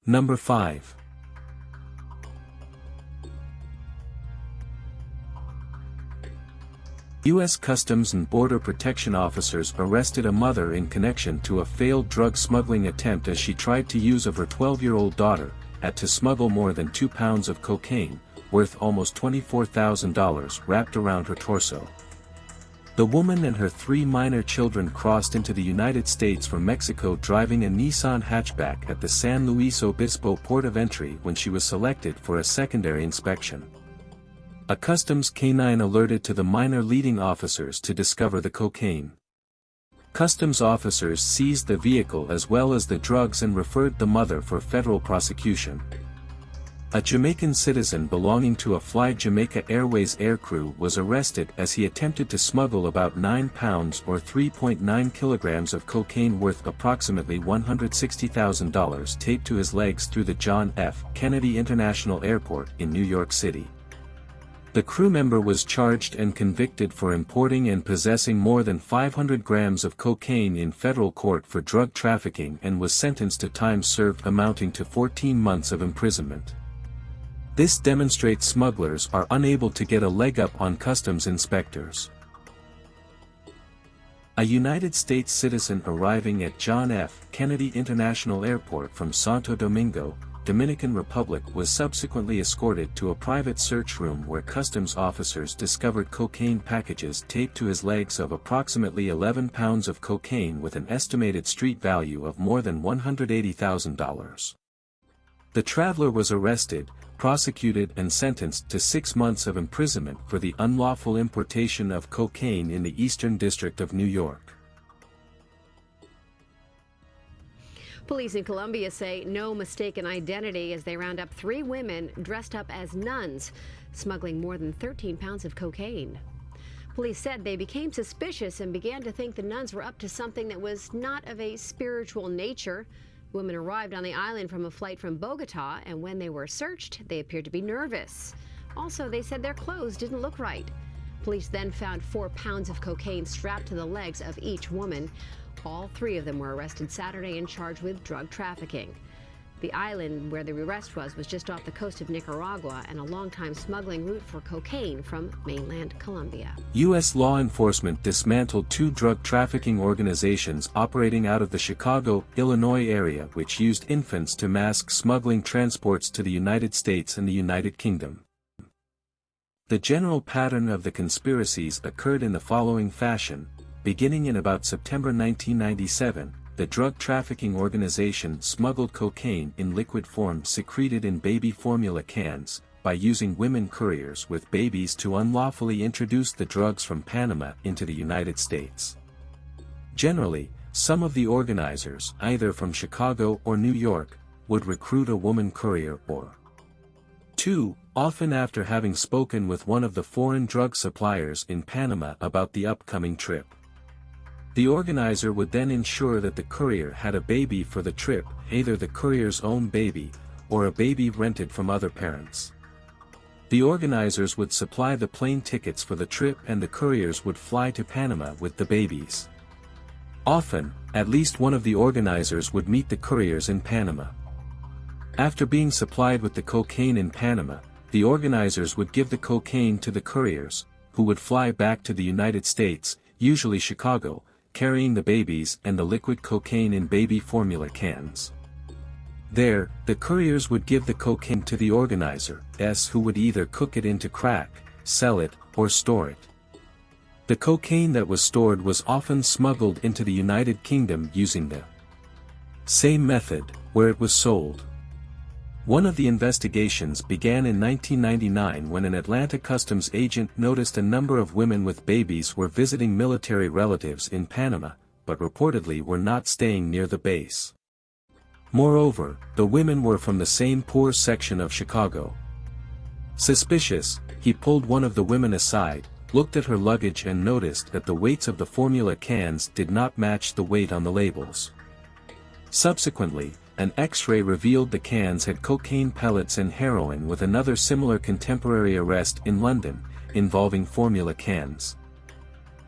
Number 5. U.S. Customs and Border Protection officers arrested a mother in connection to a failed drug smuggling attempt as she tried to use of her 12-year-old daughter to smuggle more than 2 pounds of cocaine, worth almost $24,000, wrapped around her torso. The woman and her 3 minor children crossed into the United States from Mexico driving a Nissan hatchback at the San Luis Obispo port of entry when she was selected for a secondary inspection. A customs canine alerted to the minor leading officers to discover the cocaine. Customs officers seized the vehicle as well as the drugs and referred the mother for federal prosecution. A Jamaican citizen belonging to a Fly Jamaica Airways aircrew was arrested as he attempted to smuggle about 9 pounds or 3.9 kilograms of cocaine worth approximately $160,000 taped to his legs through the John F. Kennedy International Airport in New York City. The crew member was charged and convicted for importing and possessing more than 500 grams of cocaine in federal court for drug trafficking and was sentenced to time served amounting to 14 months of imprisonment. This demonstrates smugglers are unable to get a leg up on customs inspectors. A United States citizen arriving at John F. Kennedy International Airport from Santo Domingo, Dominican Republic was subsequently escorted to a private search room where customs officers discovered cocaine packages taped to his legs of approximately 11 pounds of cocaine with an estimated street value of more than $180,000. The traveler was arrested, prosecuted and sentenced to 6 months of imprisonment for the unlawful importation of cocaine in the Eastern District of New York. Police in Colombia say no mistaken identity as they round up 3 women dressed up as nuns, smuggling more than 13 pounds of cocaine. Police said they became suspicious and began to think the nuns were up to something that was not of a spiritual nature. Women arrived on the island from a flight from Bogota, and when they were searched, they appeared to be nervous. Also, they said their clothes didn't look right. Police then found 4 pounds of cocaine strapped to the legs of each woman. All 3 of them were arrested Saturday and charged with drug trafficking. The island where the arrest was just off the coast of Nicaragua and a long-time smuggling route for cocaine from mainland Colombia. U.S. law enforcement dismantled 2 drug trafficking organizations operating out of the Chicago, Illinois area which used infants to mask smuggling transports to the United States and the United Kingdom. The general pattern of the conspiracies occurred in the following fashion. Beginning in about September 1997, the drug trafficking organization smuggled cocaine in liquid form secreted in baby formula cans, by using women couriers with babies to unlawfully introduce the drugs from Panama into the United States. Generally, some of the organizers, either from Chicago or New York, would recruit a woman courier or 2, often after having spoken with one of the foreign drug suppliers in Panama about the upcoming trip. The organizer would then ensure that the courier had a baby for the trip, either the courier's own baby, or a baby rented from other parents. The organizers would supply the plane tickets for the trip and the couriers would fly to Panama with the babies. Often, at least one of the organizers would meet the couriers in Panama. After being supplied with the cocaine in Panama, the organizers would give the cocaine to the couriers, who would fly back to the United States, usually Chicago, carrying the babies and the liquid cocaine in baby formula cans. There, the couriers would give the cocaine to the organizers, who would either cook it into crack, sell it, or store it. The cocaine that was stored was often smuggled into the United Kingdom using the same method, where it was sold. One of the investigations began in 1999 when an Atlanta customs agent noticed a number of women with babies were visiting military relatives in Panama, but reportedly were not staying near the base. Moreover, the women were from the same poor section of Chicago. Suspicious, he pulled one of the women aside, looked at her luggage and noticed that the weights of the formula cans did not match the weight on the labels. Subsequently, an X-ray revealed the cans had cocaine pellets and heroin, with another similar contemporary arrest in London, involving formula cans.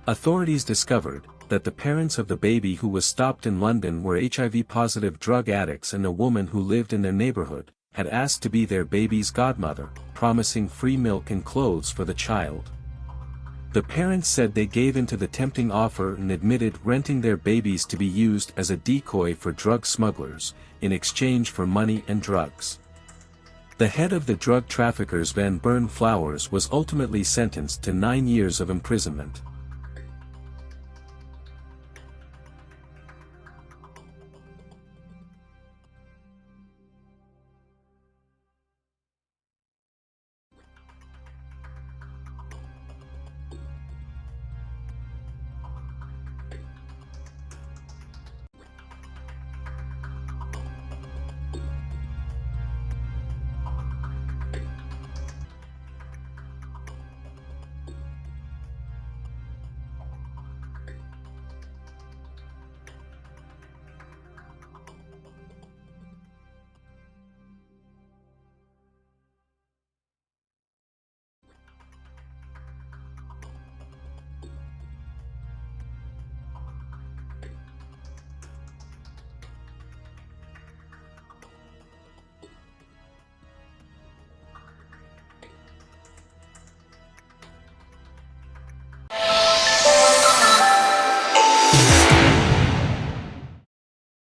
Authorities discovered, that the parents of the baby who was stopped in London were HIV-positive drug addicts, and a woman who lived in their neighborhood had asked to be their baby's godmother, promising free milk and clothes for the child. The parents said they gave in to the tempting offer and admitted renting their babies to be used as a decoy for drug smugglers, in exchange for money and drugs. The head of the drug traffickers, Van Burn Flowers, was ultimately sentenced to 9 years of imprisonment.